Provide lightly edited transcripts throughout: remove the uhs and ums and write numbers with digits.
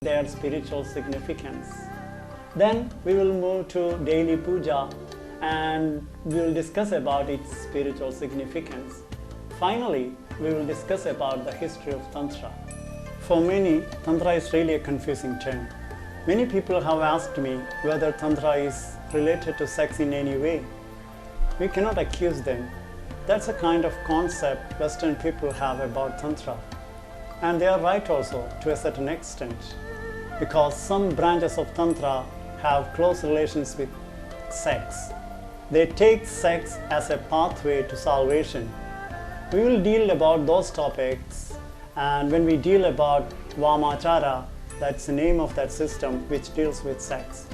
their spiritual significance. Then we will move to daily puja and we will discuss about its spiritual significance. Finally, we will discuss about the history of Tantra. For many, Tantra is really a confusing term. Many people have asked me whether Tantra is related to sex in any way. We cannot accuse them. That's a kind of concept Western people have about Tantra. And they are right also to a certain extent, because some branches of Tantra have close relations with sex. They take sex as a pathway to salvation. We will deal about those topics, and when we deal about Vamachara, that's the name of that system which deals with sex.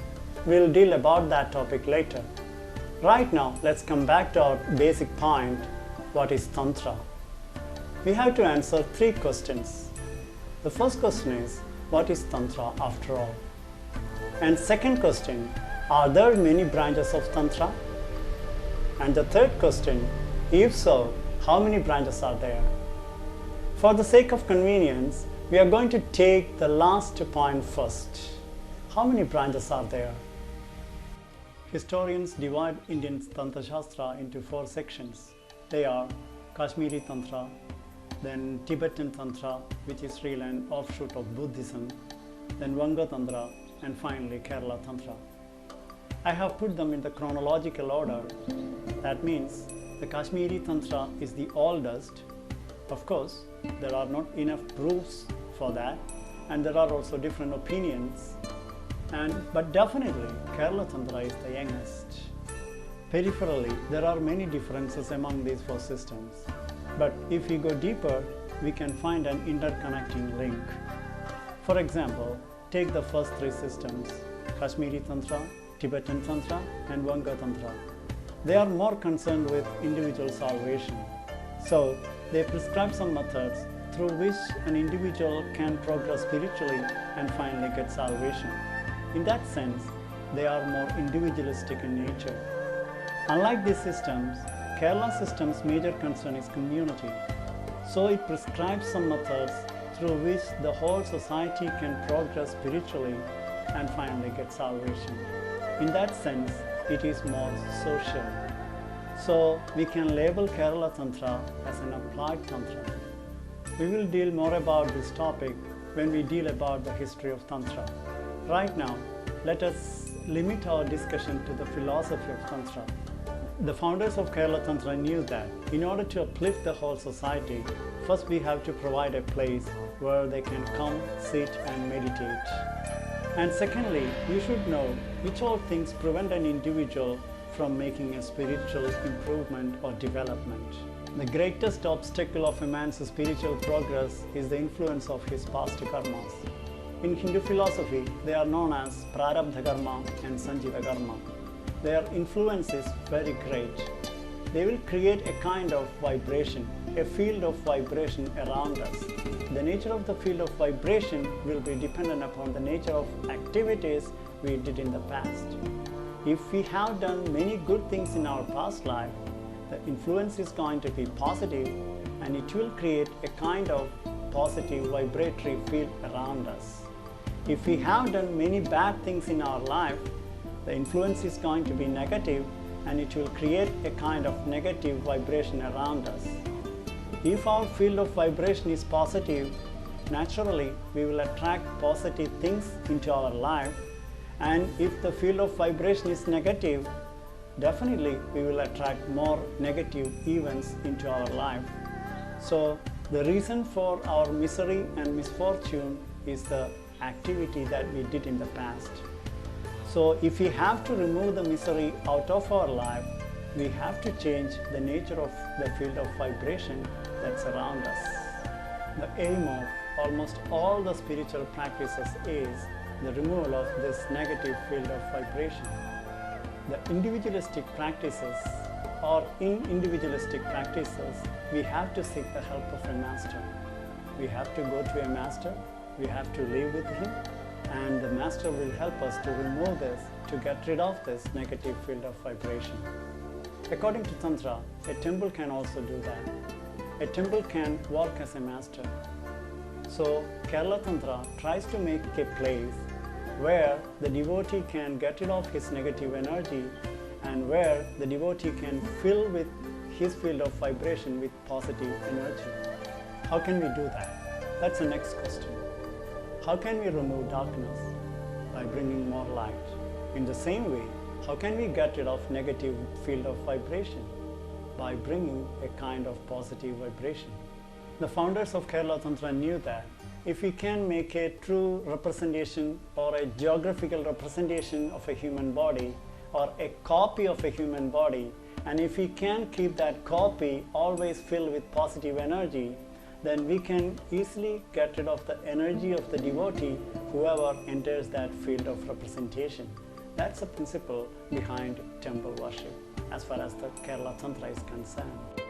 We'll deal about that topic later. Right now, let's come back to our basic point, what is Tantra? We have to answer 3 questions. The first question is, what is Tantra after all? And second question, are there many branches of Tantra? And the third question, if so, how many branches are there? For the sake of convenience, we are going to take the last point first. How many branches are there? Historians divide Indian Tantra Sastra into 4 sections. They are Kashmiri Tantra, then Tibetan Tantra, which is really an offshoot of Buddhism, then Vanga Tantra, and finally Kerala Tantra. I have put them in the chronological order. That means the Kashmiri Tantra is the oldest. Of course, there are not enough proofs for that, and there are also different opinions. But definitely, Kerala Tantra is the youngest. Peripherally, there are many differences among these 4 systems. But if we go deeper, we can find an interconnecting link. For example, take the first 3 systems, Kashmiri Tantra, Tibetan Tantra, and Vanga Tantra. They are more concerned with individual salvation. So, they prescribe some methods through which an individual can progress spiritually and finally get salvation. In that sense, they are more individualistic in nature. Unlike these systems, Kerala system's major concern is community. So it prescribes some methods through which the whole society can progress spiritually and finally get salvation. In that sense, it is more social. So we can label Kerala Tantra as an applied Tantra. We will deal more about this topic when we deal about the history of Tantra. Right now, let us limit our discussion to the philosophy of Tantra. The founders of Kerala Tantra knew that in order to uplift the whole society, first we have to provide a place where they can come, sit and meditate. And secondly, we should know which all things prevent an individual from making a spiritual improvement or development. The greatest obstacle of a man's spiritual progress is the influence of his past karmas. In Hindu philosophy, they are known as Prarabdha Karma and Sanjita Karma. Their influence is very great. They will create a kind of vibration, a field of vibration around us. The nature of the field of vibration will be dependent upon the nature of activities we did in the past. If we have done many good things in our past life, the influence is going to be positive and it will create a kind of positive vibratory field around us. If we have done many bad things in our life, the influence is going to be negative and it will create a kind of negative vibration around us. If our field of vibration is positive, naturally we will attract positive things into our life, and if the field of vibration is negative, definitely we will attract more negative events into our life. So the reason for our misery and misfortune is the activity that we did in the past. So if we have to remove the misery out of our life, we have to change the nature of the field of vibration that's around us. The aim of almost all the spiritual practices is the removal of this negative field of vibration. The individualistic practices, or in individualistic practices, we have to seek the help of a master. We have to go to a master, we have to live with him, and the master will help us to remove this, to get rid of this negative field of vibration. According to Tantra, a temple can also do that. A temple can work as a master. So Kerala Tantra tries to make a place where the devotee can get rid of his negative energy and where the devotee can fill with his field of vibration with positive energy. How can we do that? That's the next question. How can we remove darkness? By bringing more light. In the same way, how can we get rid of negative field of vibration? By bringing a kind of positive vibration. The founders of Kerala Tantra knew that if we can make a true representation or a geographical representation of a human body or a copy of a human body, and if we can keep that copy always filled with positive energy, then we can easily get rid of the energy of the devotee whoever enters that field of representation. That's the principle behind temple worship as far as the Kerala Tantra is concerned.